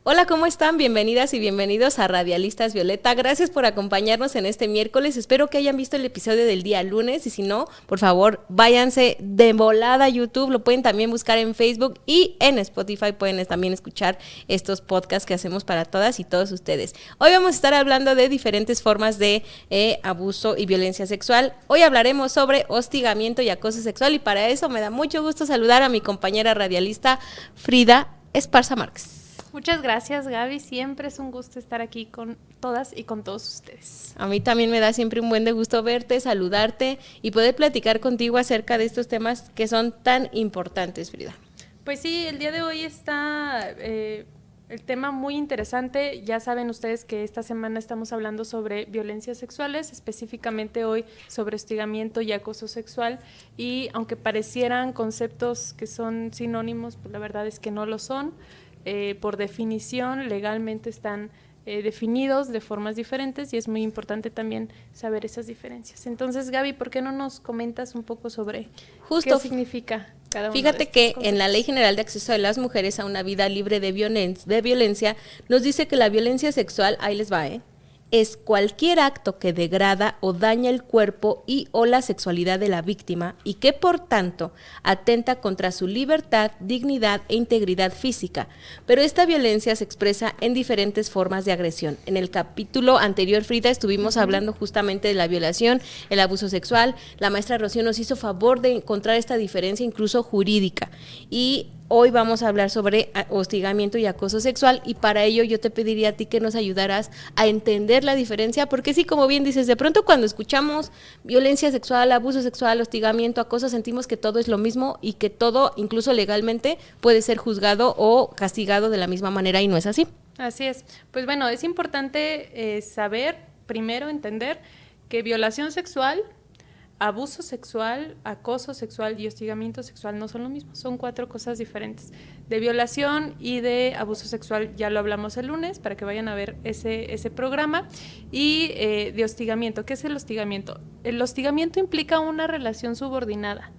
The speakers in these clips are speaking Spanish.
Hola, ¿cómo están? Bienvenidas y bienvenidos a Radialistas Violeta. Gracias por acompañarnos en este miércoles. Espero que hayan visto el episodio del día lunes y si no, por favor, váyanse de volada a YouTube. Lo pueden también buscar en Facebook y en Spotify. Pueden también escuchar estos podcasts que hacemos para todas y todos ustedes. Hoy vamos a estar hablando de diferentes formas de abuso y violencia sexual. Hoy hablaremos sobre hostigamiento y acoso sexual y para eso me da mucho gusto saludar a mi compañera radialista Frida Esparza Márquez. Muchas gracias, Gaby. Siempre es un gusto estar aquí con todas y con todos ustedes. A mí también me da siempre un buen de gusto verte, saludarte y poder platicar contigo acerca de estos temas que son tan importantes, Frida. Pues sí, el día de hoy está el tema muy interesante. Ya saben ustedes que esta semana estamos hablando sobre violencias sexuales, específicamente hoy sobre hostigamiento y acoso sexual. Y aunque parecieran conceptos que son sinónimos, pues la verdad es que no lo son. Por definición, legalmente están definidos de formas diferentes y es muy importante también saber esas diferencias. Entonces, Gaby, ¿por qué no nos comentas un poco sobre qué significa cada uno? Fíjate que en la Ley General de Acceso de las Mujeres a una Vida Libre de Violencia, nos dice que la violencia sexual, ahí les va, es cualquier acto que degrada o daña el cuerpo y o la sexualidad de la víctima y que por tanto atenta contra su libertad, dignidad e integridad física. Pero esta violencia se expresa en diferentes formas de agresión. En el capítulo anterior, Frida, estuvimos hablando justamente de la violación, el abuso sexual. La maestra Rocío nos hizo favor de encontrar esta diferencia incluso jurídica y hoy vamos a hablar sobre hostigamiento y acoso sexual y para ello yo te pediría a ti que nos ayudaras a entender la diferencia, porque sí, como bien dices, de pronto cuando escuchamos violencia sexual, abuso sexual, hostigamiento, acoso, sentimos que todo es lo mismo y que todo, incluso legalmente, puede ser juzgado o castigado de la misma manera y no es así. Así es. Pues bueno, es importante saber, primero entender que violación sexual, abuso sexual, acoso sexual y hostigamiento sexual no son lo mismo, son 4 cosas diferentes. De violación y de abuso sexual ya lo hablamos el lunes para que vayan a ver ese programa. Y de hostigamiento, ¿qué es el hostigamiento? El hostigamiento implica una relación subordinada,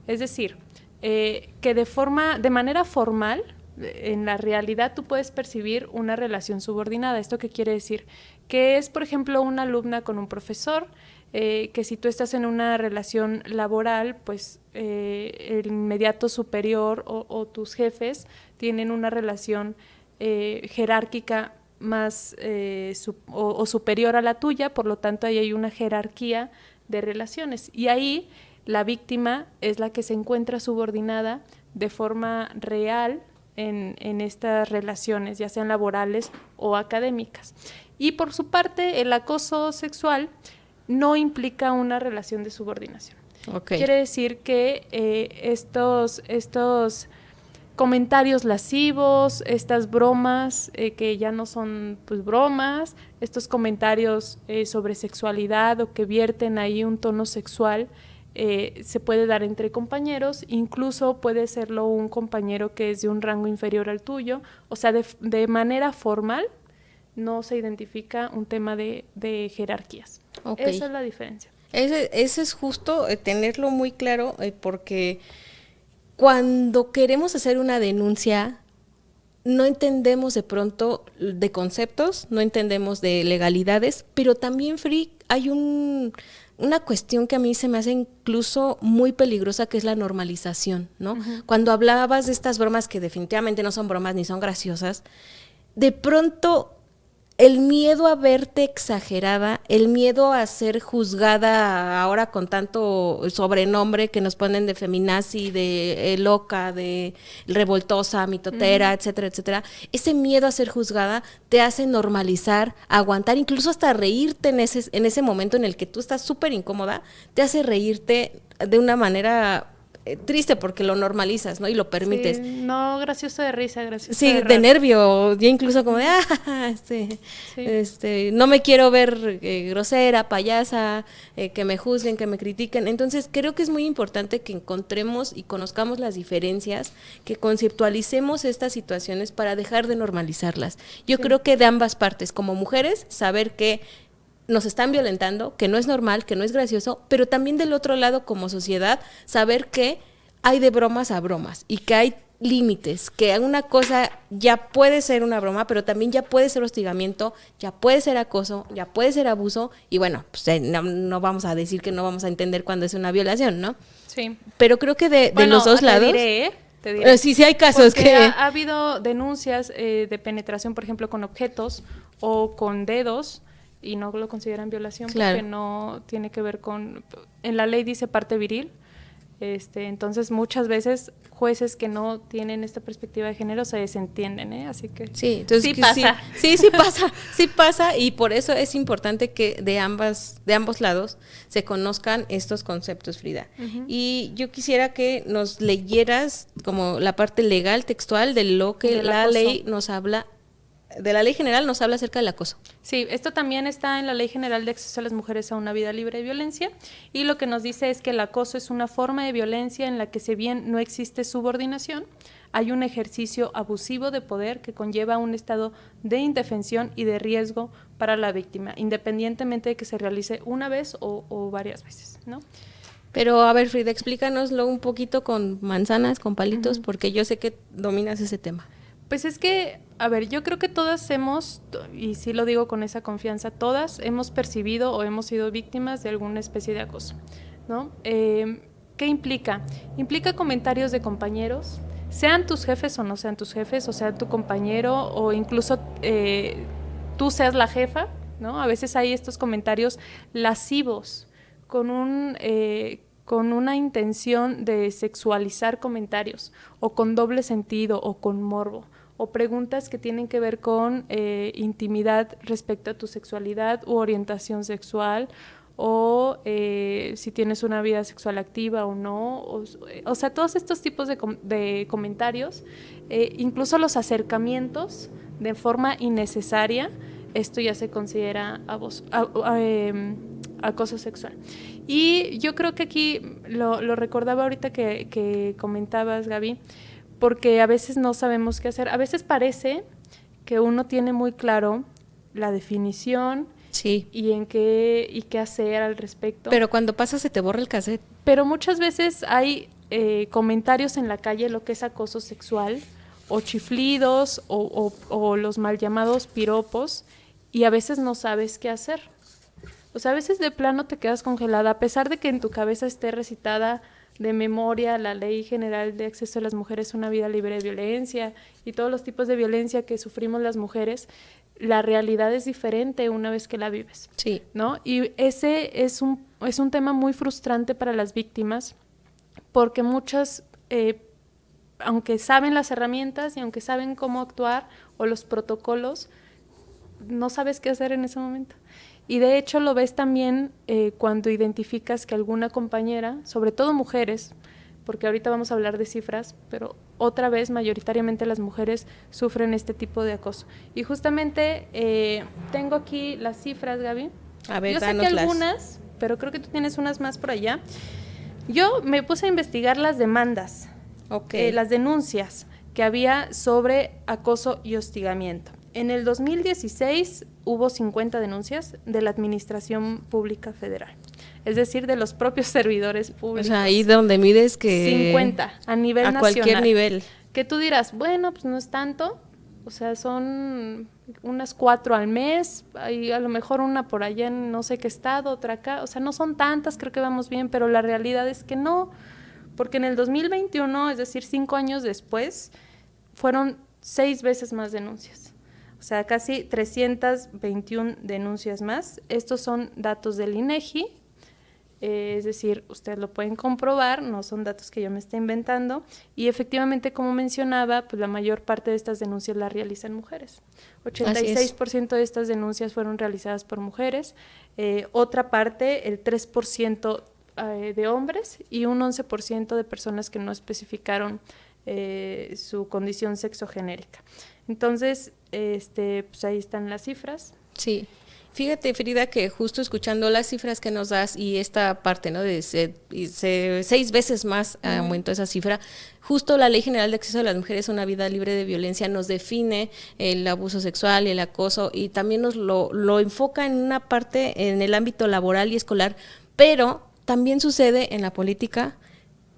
es decir, que de manera formal, en la realidad tú puedes percibir una relación subordinada. ¿Esto qué quiere decir? Que es, por ejemplo, una alumna con un profesor, que si tú estás en una relación laboral, pues el inmediato superior o tus jefes tienen una relación jerárquica más o superior a la tuya, por lo tanto ahí hay una jerarquía de relaciones y ahí la víctima es la que se encuentra subordinada de forma real en estas relaciones, ya sean laborales o académicas. Y por su parte, el acoso sexual no implica una relación de subordinación. Okay. Quiere decir que estos comentarios lascivos, estas bromas que ya no son pues bromas, estos comentarios sobre sexualidad o que vierten ahí un tono sexual, se puede dar entre compañeros, incluso puede serlo un compañero que es de un rango inferior al tuyo, o sea, de manera formal no se identifica un tema de jerarquías. Okay. Esa es la diferencia. Ese es justo tenerlo muy claro, porque cuando queremos hacer una denuncia no entendemos de pronto de conceptos, no entendemos de legalidades, pero también, Free, hay una cuestión que a mí se me hace incluso muy peligrosa, que es la normalización, ¿no? Uh-huh. Cuando hablabas de estas bromas que definitivamente no son bromas ni son graciosas, de pronto el miedo a verte exagerada, el miedo a ser juzgada ahora con tanto sobrenombre que nos ponen de feminazi, de loca, de revoltosa, mitotera, uh-huh, etcétera, etcétera, ese miedo a ser juzgada te hace normalizar, aguantar, incluso hasta reírte en ese momento en el que tú estás súper incómoda, te hace reírte de una manera triste porque lo normalizas, ¿no? Y lo permites. Sí, no gracioso de risa, gracioso sí, de nervio, ya incluso como de, no me quiero ver grosera, payasa, que me juzguen, que me critiquen. Entonces creo que es muy importante que encontremos y conozcamos las diferencias, que conceptualicemos estas situaciones para dejar de normalizarlas. Yo creo que de ambas partes, como mujeres, saber que nos están violentando, que no es normal, que no es gracioso, pero también del otro lado como sociedad saber que hay de bromas a bromas y que hay límites, que una cosa ya puede ser una broma, pero también ya puede ser hostigamiento, ya puede ser acoso, ya puede ser abuso, y bueno, pues no vamos a decir que no vamos a entender cuándo es una violación, ¿no? Sí. Pero creo que de Bueno, los dos lados... te diré. Sí, sí hay casos porque que... ha habido denuncias de penetración, por ejemplo, con objetos o con dedos, y no lo consideran violación, Claro. porque no tiene que ver con... En la ley dice parte viril. Entonces muchas veces jueces que no tienen esta perspectiva de género se desentienden, así que sí, entonces sí pasa. Sí pasa, y por eso es importante que de ambos lados se conozcan estos conceptos, Frida. Uh-huh. Y yo quisiera que nos leyeras como la parte legal, textual, de lo que la ley nos habla. De la ley general nos habla acerca del acoso. Sí, esto también está en la Ley General de Acceso a las Mujeres a una Vida Libre de Violencia, y lo que nos dice es que el acoso es una forma de violencia en la que, si bien no existe subordinación, hay un ejercicio abusivo de poder que conlleva un estado de indefensión y de riesgo para la víctima, independientemente de que se realice una vez o varias veces, ¿no? Pero a ver, Frida, explícanoslo un poquito con manzanas, con palitos, uh-huh, porque yo sé que dominas ese tema. Pues es que, a ver, yo creo que todas hemos, y sí lo digo con esa confianza, todas hemos percibido o hemos sido víctimas de alguna especie de acoso, ¿no? ¿Qué implica? Implica comentarios de compañeros, sean tus jefes o no sean tus jefes, o sea tu compañero, o incluso tú seas la jefa, ¿no? A veces hay estos comentarios lascivos con una intención de sexualizar comentarios, o con doble sentido, o con morbo, o preguntas que tienen que ver con intimidad respecto a tu sexualidad u orientación sexual, o si tienes una vida sexual activa o no, o sea, todos estos tipos de comentarios, incluso los acercamientos de forma innecesaria, esto ya se considera acoso sexual. Y yo creo que aquí lo recordaba ahorita que comentabas, Gaby, porque a veces no sabemos qué hacer. A veces parece que uno tiene muy claro la definición, sí, y qué hacer al respecto. Pero cuando pasa se te borra el cassette. Pero muchas veces hay comentarios en la calle, lo que es acoso sexual, o chiflidos, o los mal llamados piropos, y a veces no sabes qué hacer. O sea, a veces de plano te quedas congelada, a pesar de que en tu cabeza esté recitada de memoria la Ley General de Acceso a las Mujeres a una Vida Libre de Violencia y todos los tipos de violencia que sufrimos las mujeres. La realidad es diferente una vez que la vives, sí, ¿no? Y ese es un tema muy frustrante para las víctimas, porque muchas, aunque saben las herramientas y aunque saben cómo actuar o los protocolos, no sabes qué hacer en ese momento. Y de hecho lo ves también cuando identificas que alguna compañera, sobre todo mujeres, porque ahorita vamos a hablar de cifras, pero otra vez mayoritariamente las mujeres sufren este tipo de acoso. Y justamente tengo aquí las cifras, Gaby. A ver, yo sé que algunas, pero creo que tú tienes unas más por allá. Yo me puse a investigar las demandas, las denuncias que había sobre acoso y hostigamiento. En el 2016 hubo 50 denuncias de la Administración Pública Federal, es decir, de los propios servidores públicos. O sea, ahí donde mides que... 50 a nivel nacional. A cualquier nivel. Que tú dirás, bueno, pues no es tanto, o sea, son unas 4 al mes, hay a lo mejor una por allá en no sé qué estado, otra acá, o sea, no son tantas, creo que vamos bien, pero la realidad es que no, porque en el 2021, es decir, 5 años después, fueron 6 veces más denuncias. O sea, casi 321 denuncias más. Estos son datos del INEGI, es decir, ustedes lo pueden comprobar, no son datos que yo me esté inventando, y efectivamente, como mencionaba, pues la mayor parte de estas denuncias las realizan mujeres. 86% de estas denuncias fueron realizadas por mujeres, otra parte, el 3% de hombres, y un 11% de personas que no especificaron su condición sexogenérica. Entonces, pues ahí están las cifras. Sí. Fíjate, Frida, que justo escuchando las cifras que nos das y esta parte, ¿no? De 6 veces más aumentó esa cifra, justo la Ley General de Acceso a las Mujeres a una Vida Libre de Violencia nos define el abuso sexual y el acoso, y también nos lo enfoca en una parte en el ámbito laboral y escolar, pero también sucede en la política,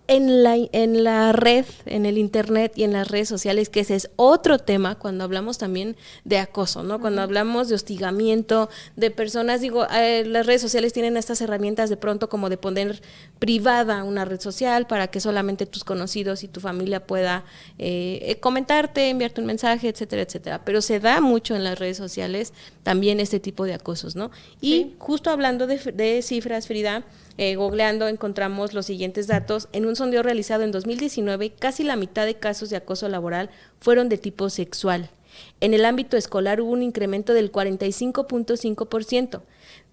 en la red, en el internet y en las redes sociales, que ese es otro tema cuando hablamos también de acoso, ¿no? Cuando hablamos de hostigamiento, de personas, digo, las redes sociales tienen estas herramientas de pronto como de poner privada una red social para que solamente tus conocidos y tu familia pueda comentarte, enviarte un mensaje, etcétera, etcétera. Pero se da mucho en las redes sociales también este tipo de acosos, ¿no? Y sí, justo hablando de cifras, Frida, googleando encontramos los siguientes datos. En un sondeo realizado en 2019, casi la mitad de casos de acoso laboral fueron de tipo sexual. En el ámbito escolar hubo un incremento del 45.5%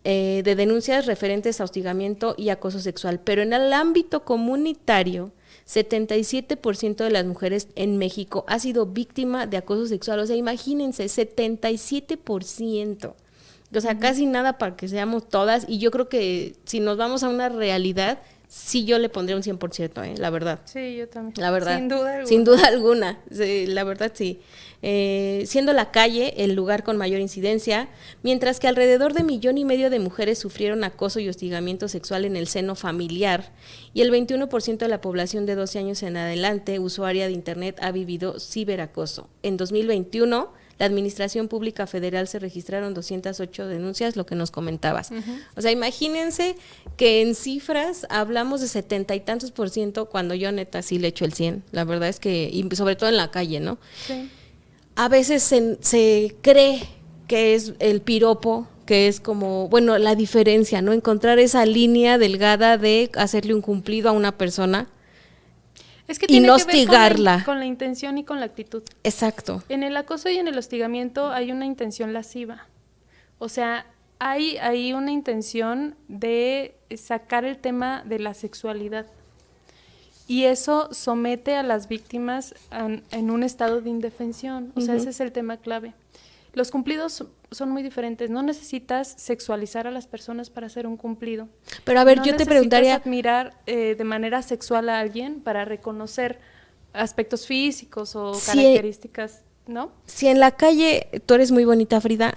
de denuncias referentes a hostigamiento y acoso sexual, pero en el ámbito comunitario, 77% de las mujeres en México ha sido víctima de acoso sexual. O sea, imagínense, 77%. O sea, casi nada para que seamos todas, y yo creo que si nos vamos a una realidad, sí yo le pondría un 100%, la verdad. Sí, yo también. La verdad. Sin duda alguna. Sin duda alguna, sí, la verdad sí. Siendo la calle el lugar con mayor incidencia, mientras que alrededor de 1,5 millones de mujeres sufrieron acoso y hostigamiento sexual en el seno familiar, y el 21% de la población de 12 años en adelante, usuaria de Internet, ha vivido ciberacoso. En 2021, la Administración Pública Federal se registraron 208 denuncias, lo que nos comentabas. O sea, imagínense que en cifras hablamos de 70 y tantos %, cuando yo neta sí le echo el 100. La verdad es que, y sobre todo en la calle, ¿no? Sí. A veces se cree que es el piropo, que es como, bueno, la diferencia, ¿no? Encontrar esa línea delgada de hacerle un cumplido a una persona. Es que tiene no que ver hostigarla. Con la intención y con la actitud. Exacto. En el acoso y en el hostigamiento hay una intención lasciva. O sea, hay una intención de sacar el tema de la sexualidad. Y eso somete a las víctimas en un estado de indefensión. O sea, ese es el tema clave. Los cumplidos son muy diferentes. No necesitas sexualizar a las personas para hacer un cumplido. Pero a ver, yo te preguntaría... No necesitas admirar de manera sexual a alguien para reconocer aspectos físicos o características, ¿no? Si en la calle tú eres muy bonita, Frida,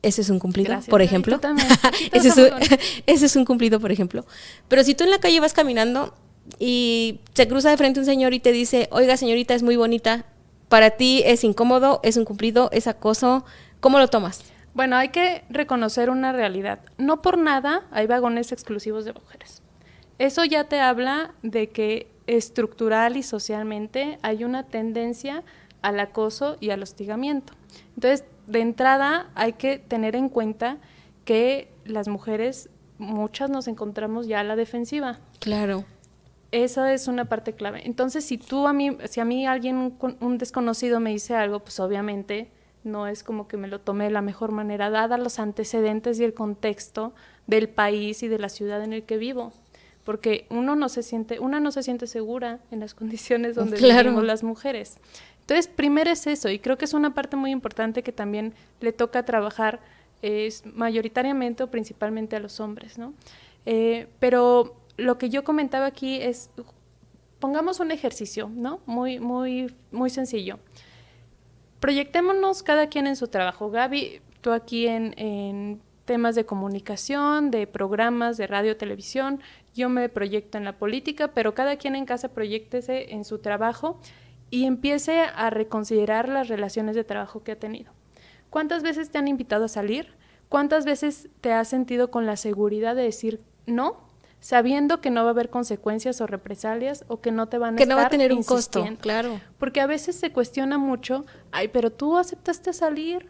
ese es un cumplido. Gracias, por ejemplo. Tú también. Ese es un cumplido, por ejemplo. Pero si tú en la calle vas caminando y se cruza de frente un señor y te dice, oiga, señorita, es muy bonita, para ti es incómodo, es un cumplido, es acoso, ¿cómo lo tomas? Bueno, hay que reconocer una realidad. No por nada hay vagones exclusivos de mujeres. Eso ya te habla de que estructural y socialmente hay una tendencia al acoso y al hostigamiento. Entonces, de entrada hay que tener en cuenta que las mujeres, muchas nos encontramos ya a la defensiva. Claro. Esa es una parte clave. Entonces, si a mí alguien, un desconocido me dice algo, pues obviamente no es como que me lo tome de la mejor manera, dada los antecedentes y el contexto del país y de la ciudad en el que vivo. Porque una no se siente segura en las condiciones donde vivimos las mujeres. Entonces, primero es eso, y creo que es una parte muy importante que también le toca trabajar mayoritariamente o principalmente a los hombres, ¿no? Pero lo que yo comentaba aquí es, pongamos un ejercicio, ¿no? Muy, muy, muy sencillo. Proyectémonos cada quien en su trabajo. Gaby, tú aquí en temas de comunicación, de programas, de radio, televisión. Yo me proyecto en la política, pero cada quien en casa proyéctese en su trabajo y empiece a reconsiderar las relaciones de trabajo que ha tenido. ¿Cuántas veces te han invitado a salir? ¿Cuántas veces te has sentido con la seguridad de decir no, sabiendo que no va a haber consecuencias o represalias o que no te van a estar insistiendo? Que no va a tener un costo, claro. Porque a veces se cuestiona mucho, ay, pero tú aceptaste salir,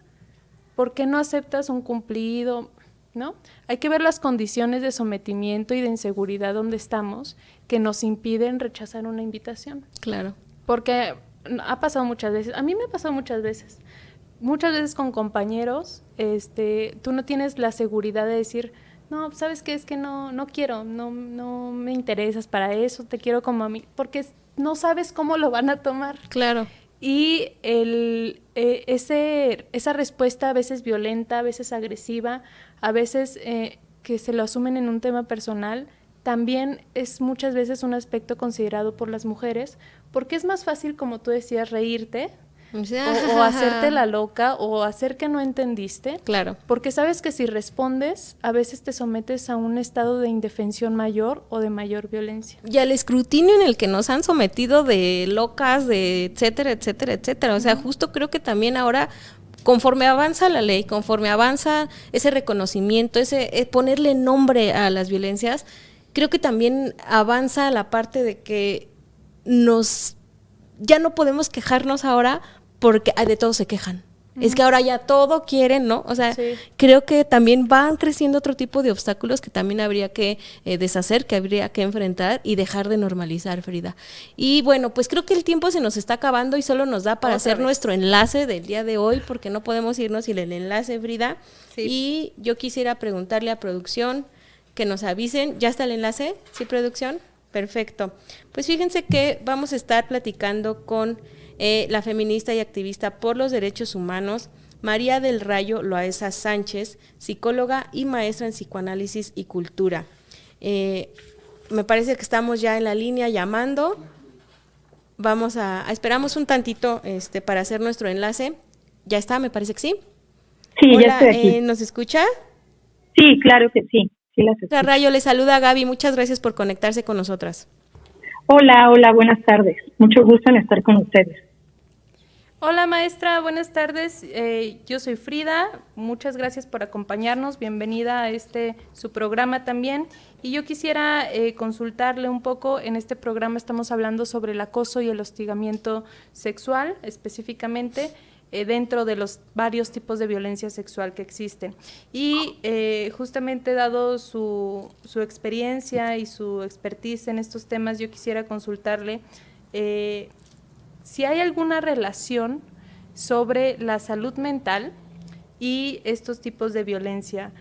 ¿por qué no aceptas un cumplido? ¿No? Hay que ver las condiciones de sometimiento y de inseguridad donde estamos que nos impiden rechazar una invitación. Claro. Porque ha pasado muchas veces, a mí me ha pasado muchas veces con compañeros, tú no tienes la seguridad de decir, no, ¿sabes qué? Es que no quiero, no me interesas para eso, te quiero como a mí, porque no sabes cómo lo van a tomar. Claro. Y esa respuesta a veces violenta, a veces agresiva, a veces que se lo asumen en un tema personal, también es muchas veces un aspecto considerado por las mujeres, porque es más fácil, como tú decías, reírte o hacerte la loca o hacer que no entendiste. Claro. Porque sabes que si respondes, a veces te sometes a un estado de indefensión mayor o de mayor violencia. Y al escrutinio en el que nos han sometido de locas, de etcétera, etcétera, etcétera. O sea, justo creo que también ahora, conforme avanza la ley, conforme avanza ese reconocimiento, ese ponerle nombre a las violencias, creo que también avanza la parte de que ya no podemos quejarnos ahora porque de todo se quejan. Es que ahora ya todo quieren, ¿no? O sea, sí. Creo que también van creciendo otro tipo de obstáculos que también habría que deshacer, que habría que enfrentar y dejar de normalizar, Frida. Y bueno, pues creo que el tiempo se nos está acabando y solo nos da para hacer nuestro enlace del día de hoy, porque no podemos irnos sin el enlace, Frida. Sí. Y yo quisiera preguntarle a producción que nos avisen. ¿Ya está el enlace? ¿Sí, producción? Perfecto. Pues fíjense que vamos a estar platicando con la feminista y activista por los derechos humanos, María del Rayo Loaesa Sánchez, psicóloga y maestra en psicoanálisis y cultura. Me parece que estamos ya en la línea llamando. Vamos esperamos un tantito para hacer nuestro enlace. ¿Ya está? Me parece que sí. Sí, hola, ya estoy aquí. ¿Nos escucha? Sí, claro que sí. Sí las escucho. Rayo, le saluda a Gaby. Muchas gracias por conectarse con nosotras. Hola, buenas tardes. Mucho gusto en estar con ustedes. Hola maestra, buenas tardes. Yo soy Frida, muchas gracias por acompañarnos, bienvenida a su programa también. Y yo quisiera consultarle un poco, en este programa estamos hablando sobre el acoso y el hostigamiento sexual, específicamente dentro de los varios tipos de violencia sexual que existen. Y justamente dado su experiencia y su expertise en estos temas, yo quisiera consultarle si hay alguna relación sobre la salud mental y estos tipos de violencia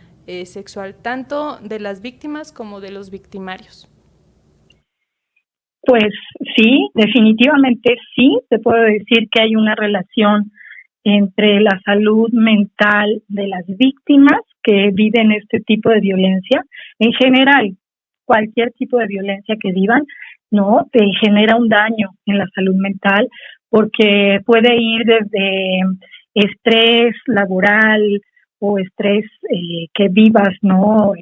sexual, tanto de las víctimas como de los victimarios. Pues sí, definitivamente sí, te puedo decir que hay una relación entre la salud mental de las víctimas que viven este tipo de violencia. En general, cualquier tipo de violencia que vivan, ¿no? Te genera un daño en la salud mental porque puede ir desde estrés laboral o estrés que vivas, ¿no?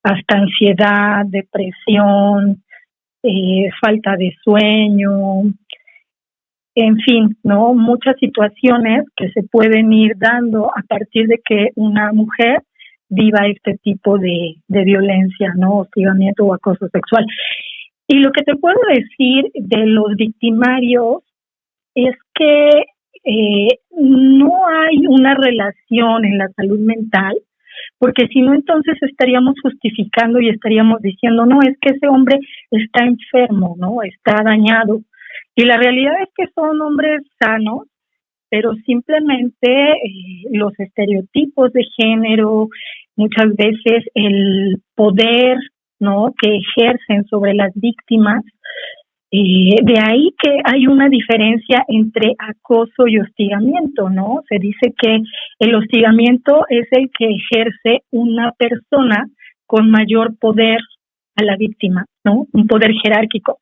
Hasta ansiedad, depresión, falta de sueño, en fin, ¿no? Muchas situaciones que se pueden ir dando a partir de que una mujer viva este tipo de violencia, ¿no? Hostigamiento o acoso sexual. Y lo que te puedo decir de los victimarios es que no hay una relación en la salud mental, porque si no, entonces estaríamos justificando y estaríamos diciendo, no, es que ese hombre está enfermo, ¿no? Está dañado. Y la realidad es que son hombres sanos, pero simplemente los estereotipos de género, muchas veces el poder, ¿no?, que ejercen sobre las víctimas, de ahí que hay una diferencia entre acoso y hostigamiento, ¿no? Se dice que el hostigamiento es el que ejerce una persona con mayor poder a la víctima, ¿no? Un poder jerárquico.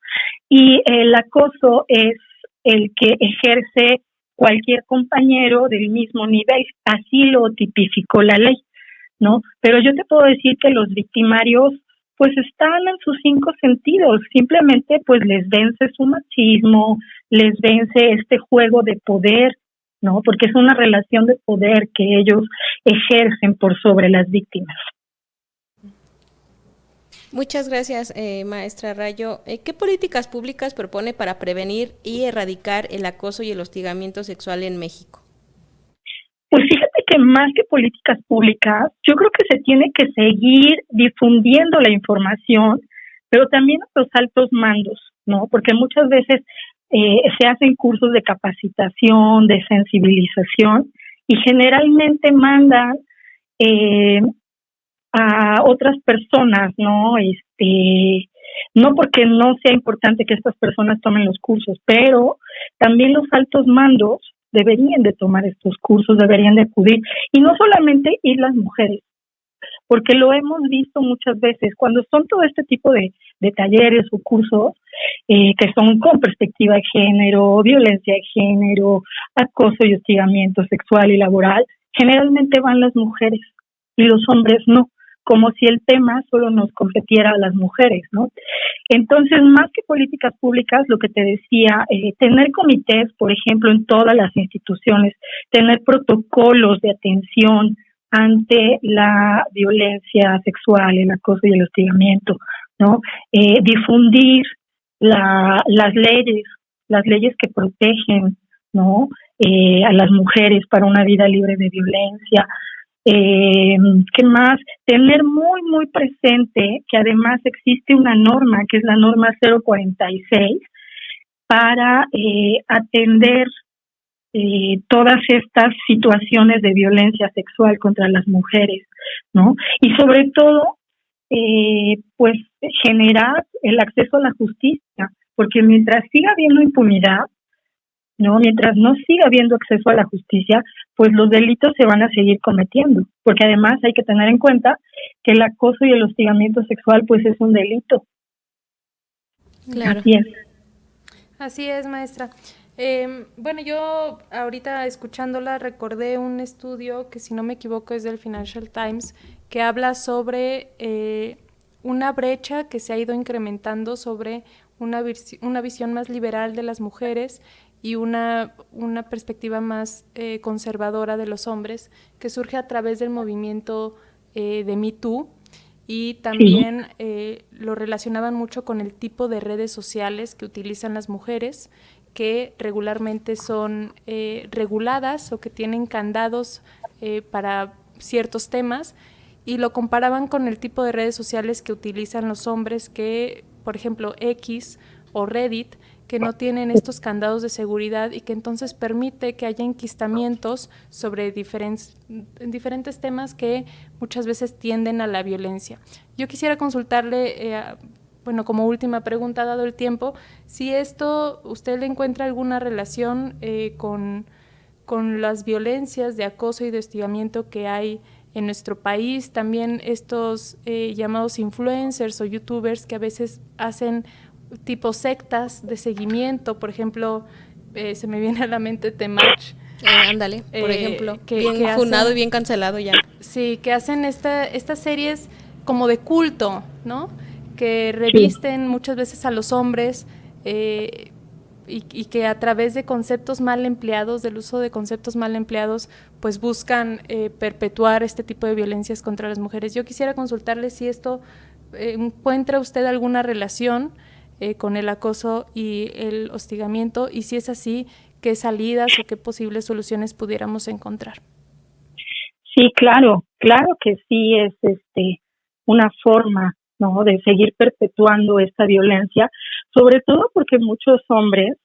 Y el acoso es el que ejerce cualquier compañero del mismo nivel, así lo tipificó la ley, ¿no? Pero yo te puedo decir que los victimarios pues están en sus 5 sentidos, simplemente pues les vence su machismo, les vence este juego de poder, ¿no? Porque es una relación de poder que ellos ejercen por sobre las víctimas. Muchas gracias, maestra Rayo. ¿Qué políticas públicas propone para prevenir y erradicar el acoso y el hostigamiento sexual en México? Pues fíjate que más que políticas públicas, yo creo que se tiene que seguir difundiendo la información, pero también a los altos mandos, ¿no? Porque muchas veces se hacen cursos de capacitación, de sensibilización, y generalmente mandan a otras personas, ¿no? No porque no sea importante que estas personas tomen los cursos, pero también los altos mandos deberían de tomar estos cursos, deberían de acudir, y no solamente ir las mujeres, porque lo hemos visto muchas veces, cuando son todo este tipo de de talleres o cursos que son con perspectiva de género, violencia de género, acoso y hostigamiento sexual y laboral, generalmente van las mujeres y los hombres no, como si el tema solo nos competiera a las mujeres, ¿no? Entonces, más que políticas públicas, lo que te decía, tener comités, por ejemplo, en todas las instituciones, tener protocolos de atención ante la violencia sexual, el acoso y el hostigamiento, ¿no? Difundir las leyes que protegen, ¿no? A las mujeres para una vida libre de violencia. ¿Qué más? Tener muy, muy presente que además existe una norma, que es la norma 046, para atender todas estas situaciones de violencia sexual contra las mujeres, ¿no? Y sobre todo, pues generar el acceso a la justicia, porque mientras siga habiendo impunidad, ¿no? Mientras no siga habiendo acceso a la justicia, pues los delitos se van a seguir cometiendo, porque además hay que tener en cuenta que el acoso y el hostigamiento sexual pues es un delito. Claro. Así es, maestra. Bueno, yo ahorita escuchándola recordé un estudio que, si no me equivoco, es del Financial Times, que habla sobre una brecha que se ha ido incrementando sobre una visión más liberal de las mujeres y una perspectiva más conservadora de los hombres, que surge a través del movimiento de Me Too, y también lo relacionaban mucho con el tipo de redes sociales que utilizan las mujeres, que regularmente son reguladas o que tienen candados para ciertos temas, y lo comparaban con el tipo de redes sociales que utilizan los hombres, que, por ejemplo, X o Reddit, que no tienen estos candados de seguridad y que entonces permite que haya enquistamientos sobre diferentes temas que muchas veces tienden a la violencia. Yo quisiera consultarle, bueno, como última pregunta, dado el tiempo, si esto usted le encuentra alguna relación con las violencias de acoso y de hostigamiento que hay en nuestro país, también estos llamados influencers o youtubers que a veces hacen tipo sectas de seguimiento, por ejemplo, se me viene a la mente Temach. Ándale, por ejemplo, que bien funado y bien cancelado ya. Sí, que hacen estas series como de culto, ¿no? Que revisten muchas veces a los hombres y que a través de conceptos mal empleados, del uso de conceptos mal empleados, pues buscan perpetuar este tipo de violencias contra las mujeres. Yo quisiera consultarle si esto encuentra usted alguna relación con el acoso y el hostigamiento, y si es así, qué salidas o qué posibles soluciones pudiéramos encontrar. Sí, claro que sí es una forma, ¿no?, de seguir perpetuando esta violencia, sobre todo porque muchos hombres,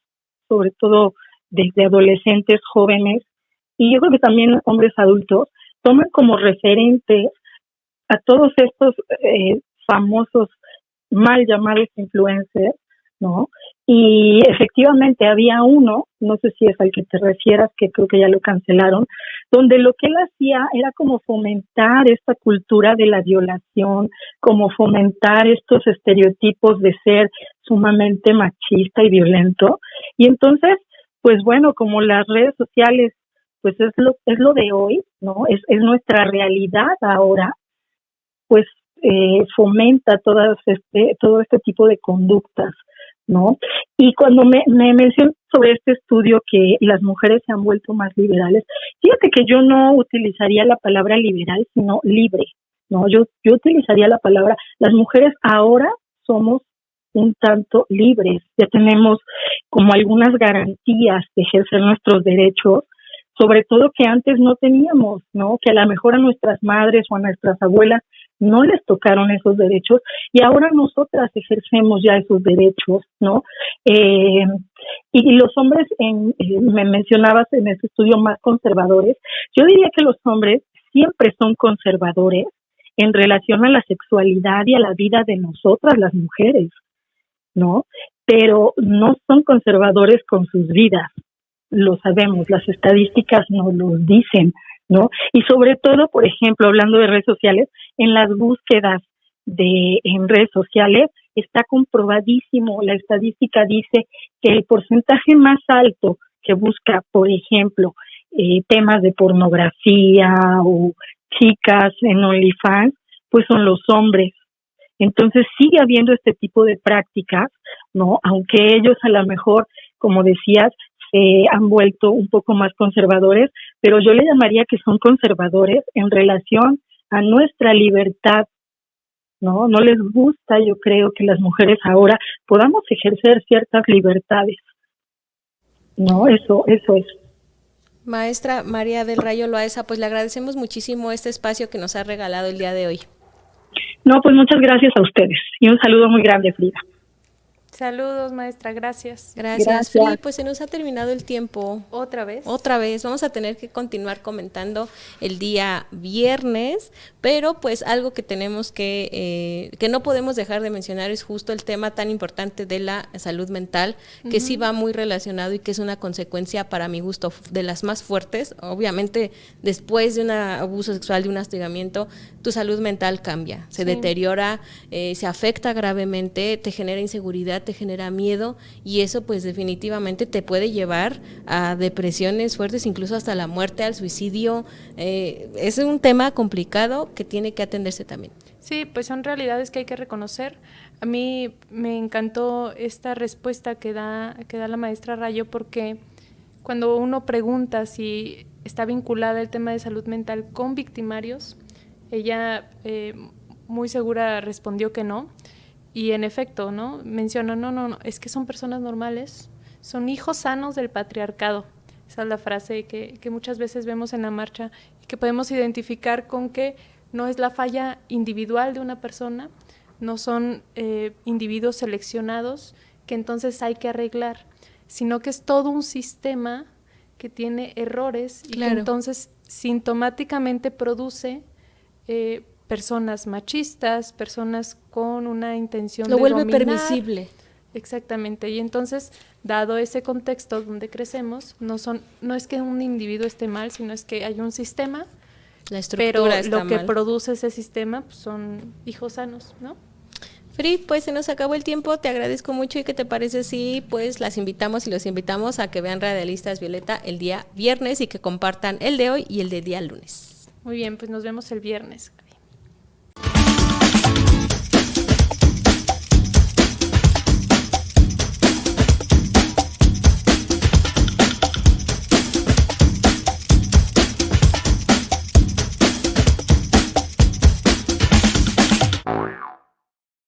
sobre todo desde adolescentes, jóvenes, y yo creo que también hombres adultos, toman como referentes a todos estos famosos mal llamados influencers, ¿no? Y efectivamente había uno, no sé si es al que te refieras, que creo que ya lo cancelaron, donde lo que él hacía era como fomentar esta cultura de la violación, como fomentar estos estereotipos de ser sumamente machista y violento. Y entonces, pues bueno, como las redes sociales, pues es lo de hoy, ¿no? Es nuestra realidad ahora, pues fomenta todo este tipo de conductas, ¿no? Y cuando me mencionas sobre este estudio que las mujeres se han vuelto más liberales, fíjate que yo no utilizaría la palabra liberal, sino libre, ¿no? Yo utilizaría la palabra, las mujeres ahora somos un tanto libres, ya tenemos como algunas garantías de ejercer nuestros derechos, sobre todo que antes no teníamos, ¿no? Que a lo mejor a nuestras madres o a nuestras abuelas no les tocaron esos derechos y ahora nosotras ejercemos ya esos derechos, ¿no? Y los hombres, me mencionabas en ese estudio, más conservadores. Yo diría que los hombres siempre son conservadores en relación a la sexualidad y a la vida de nosotras, las mujeres, ¿no? Pero no son conservadores con sus vidas. Lo sabemos, las estadísticas nos lo dicen, ¿no? Y sobre todo, por ejemplo, hablando de redes sociales, en las búsquedas en redes sociales, está comprobadísimo, la estadística dice que el porcentaje más alto que busca, por ejemplo, temas de pornografía o chicas en OnlyFans, pues son los hombres. Entonces sigue habiendo este tipo de prácticas, ¿no? Aunque ellos a lo mejor, como decías, se han vuelto un poco más conservadores, pero yo le llamaría que son conservadores en relación a nuestra libertad, ¿no? No les gusta, yo creo, que las mujeres ahora podamos ejercer ciertas libertades, ¿no? Eso es. Maestra María del Rayo Loaesa, pues le agradecemos muchísimo este espacio que nos ha regalado el día de hoy. No, pues muchas gracias a ustedes y un saludo muy grande, Frida. Saludos, maestra, gracias. Gracias, Frida. Pues se nos ha terminado el tiempo. ¿Otra vez? Otra vez. Vamos a tener que continuar comentando el día viernes, pero pues algo que tenemos que no podemos dejar de mencionar es justo el tema tan importante de la salud mental, que sí va muy relacionado y que es una consecuencia, para mi gusto, de las más fuertes. Obviamente, después de un abuso sexual, de un hostigamiento, tu salud mental cambia, se deteriora, se afecta gravemente, te genera inseguridad, te genera miedo, y eso pues definitivamente te puede llevar a depresiones fuertes, incluso hasta la muerte, al suicidio. Es un tema complicado que tiene que atenderse también. Sí, pues son realidades que hay que reconocer. A mí me encantó esta respuesta que da la maestra Rayo, porque cuando uno pregunta si está vinculada el tema de salud mental con victimarios, ella muy segura respondió que no. Y en efecto, ¿no? Mencionó, no, es que son personas normales, son hijos sanos del patriarcado. Esa es la frase que muchas veces vemos en la marcha y que podemos identificar con que no es la falla individual de una persona, no son individuos seleccionados que entonces hay que arreglar, sino que es todo un sistema que tiene errores y que entonces sintomáticamente produce personas machistas, personas con una intención de dominar. Lo vuelve permisible. Exactamente, y entonces, dado ese contexto donde crecemos, no es que un individuo esté mal, sino es que hay un sistema, la estructura pero lo que produce ese sistema pues, son hijos sanos, ¿no? Fri, pues se nos acabó el tiempo, te agradezco mucho, y ¿qué te parece si pues las invitamos y los invitamos a que vean Radialistas Violeta el día viernes y que compartan el de hoy y el de día lunes? Muy bien, pues nos vemos el viernes.